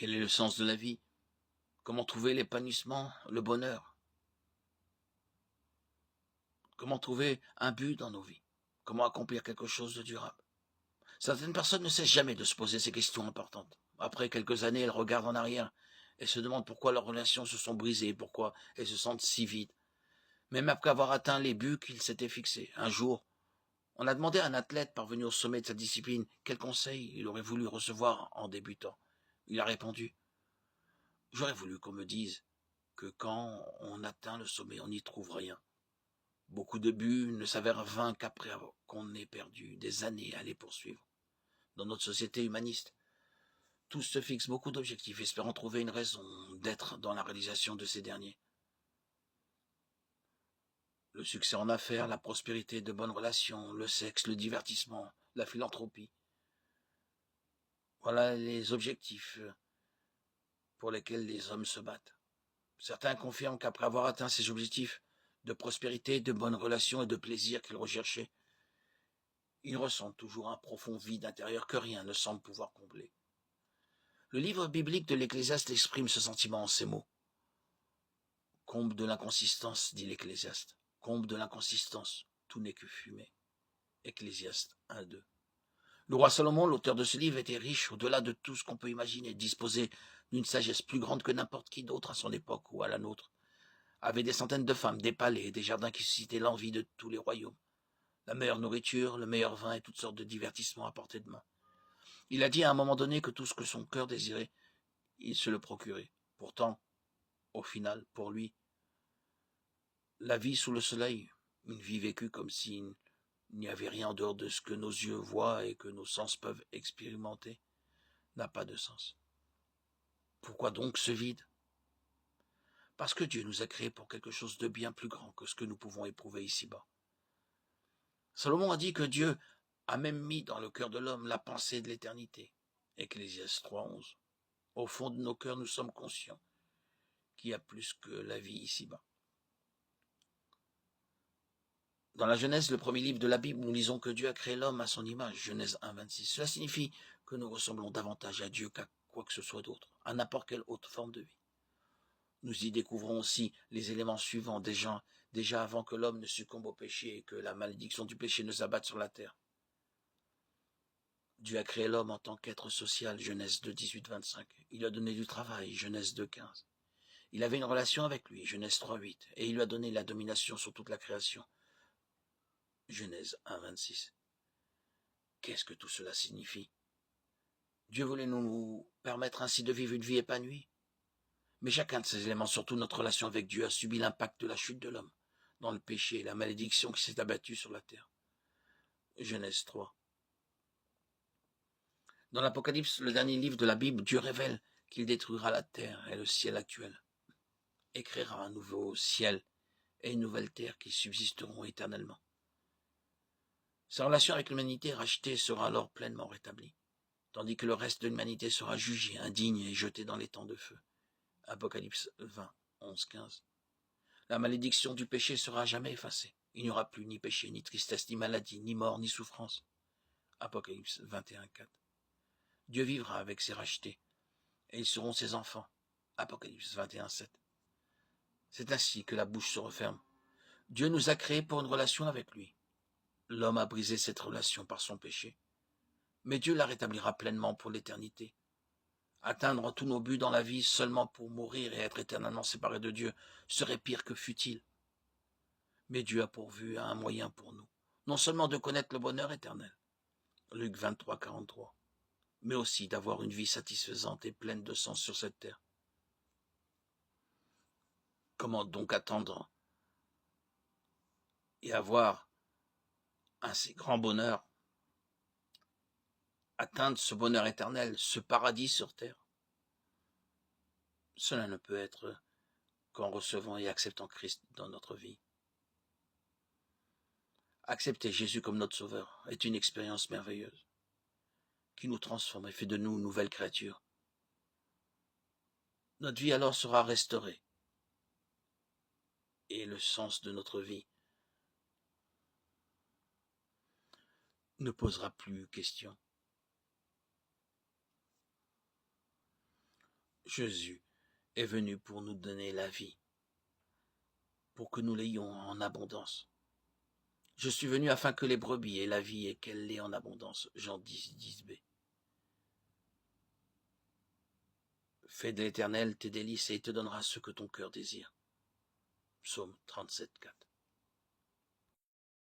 Quel est le sens de la vie? Comment trouver l'épanouissement, le bonheur? Comment trouver un but dans nos vies? Comment accomplir quelque chose de durable? Certaines personnes ne cessent jamais de se poser ces questions importantes. Après quelques années, elles regardent en arrière et se demandent pourquoi leurs relations se sont brisées, pourquoi elles se sentent si vides, même après avoir atteint les buts qu'ils s'étaient fixés. Un jour, on a demandé à un athlète parvenu au sommet de sa discipline quel conseil il aurait voulu recevoir en débutant. Il a répondu: j'aurais voulu qu'on me dise que quand on atteint le sommet, on n'y trouve rien. Beaucoup de buts ne s'avèrent vains qu'après qu'on ait perdu des années à les poursuivre. Dans notre société humaniste, tous se fixent beaucoup d'objectifs, espérant trouver une raison d'être dans la réalisation de ces derniers. Le succès en affaires, la prospérité, de bonnes relations, le sexe, le divertissement, la philanthropie. Voilà les objectifs pour lesquels les hommes se battent. Certains confirment qu'après avoir atteint ces objectifs de prospérité, de bonnes relations et de plaisir qu'ils recherchaient, ils ressentent toujours un profond vide intérieur que rien ne semble pouvoir combler. Le livre biblique de l'Ecclésiaste exprime ce sentiment en ces mots. Comble de l'inconsistance, dit l'Ecclésiaste. Comble de l'inconsistance, tout n'est que fumée. Ecclésiaste 1-2. Le roi Salomon, l'auteur de ce livre, était riche au-delà de tout ce qu'on peut imaginer, disposé d'une sagesse plus grande que n'importe qui d'autre à son époque ou à la nôtre, avait des centaines de femmes, des palais et des jardins qui suscitaient l'envie de tous les royaumes, la meilleure nourriture, le meilleur vin et toutes sortes de divertissements à portée de main. Il a dit à un moment donné que tout ce que son cœur désirait, il se le procurait. Pourtant, au final, pour lui, la vie sous le soleil, une vie vécue comme s'il n'y avait rien en dehors de ce que nos yeux voient et que nos sens peuvent expérimenter, n'a pas de sens. Pourquoi donc ce vide? Parce que Dieu nous a créés pour quelque chose de bien plus grand que ce que nous pouvons éprouver ici-bas. Salomon a dit que Dieu a même mis dans le cœur de l'homme la pensée de l'éternité. Ecclésiaste 3:11. Au fond de nos cœurs, nous sommes conscients qu'il y a plus que la vie ici-bas. Dans la Genèse, le premier livre de la Bible, nous lisons que Dieu a créé l'homme à son image, Genèse 1:26. Cela signifie que nous ressemblons davantage à Dieu qu'à quoi que ce soit d'autre, à n'importe quelle autre forme de vie. Nous y découvrons aussi les éléments suivants déjà avant que l'homme ne succombe au péché et que la malédiction du péché ne s'abatte sur la terre. Dieu a créé l'homme en tant qu'être social, Genèse 2:18-25. Il lui a donné du travail, Genèse 2:15. Il avait une relation avec lui, Genèse 3:8. Et il lui a donné la domination sur toute la création, Genèse 1:26. Qu'est-ce que tout cela signifie? Dieu voulait nous permettre ainsi de vivre une vie épanouie. Mais chacun de ces éléments, surtout notre relation avec Dieu, a subi l'impact de la chute de l'homme, dans le péché et la malédiction qui s'est abattue sur la terre. Genèse 3. Dans l'Apocalypse, le dernier livre de la Bible, Dieu révèle qu'il détruira la terre et le ciel actuel, et créera un nouveau ciel et une nouvelle terre qui subsisteront éternellement. Sa relation avec l'humanité rachetée sera alors pleinement rétablie, tandis que le reste de l'humanité sera jugé, indigne et jeté dans les temps de feu. Apocalypse 20, 11, 15. La malédiction du péché sera jamais effacée. Il n'y aura plus ni péché, ni tristesse, ni maladie, ni mort, ni souffrance. Apocalypse 21, 4. Dieu vivra avec ses rachetés, et ils seront ses enfants. Apocalypse 21, 7. C'est ainsi que la bouche se referme. Dieu nous a créés pour une relation avec lui. L'homme a brisé cette relation par son péché. Mais Dieu la rétablira pleinement pour l'éternité. Atteindre tous nos buts dans la vie seulement pour mourir et être éternellement séparé de Dieu serait pire que futile. Mais Dieu a pourvu à un moyen pour nous, non seulement de connaître le bonheur éternel, Luc 23, 43, mais aussi d'avoir une vie satisfaisante et pleine de sens sur cette terre. Comment donc attendre et avoir un si grand bonheur, atteindre ce bonheur éternel, ce paradis sur terre? Cela ne peut être qu'en recevant et acceptant Christ dans notre vie. Accepter Jésus comme notre Sauveur est une expérience merveilleuse qui nous transforme et fait de nous une nouvelle créature. Notre vie alors sera restaurée et le sens de notre vie ne posera plus question. Jésus est venu pour nous donner la vie, pour que nous l'ayons en abondance. Je suis venu afin que les brebis aient la vie et qu'elle l'ait en abondance. Jean 10, 10b. Fais de l'Éternel tes délices et il te donnera ce que ton cœur désire. Psaume 37, 4.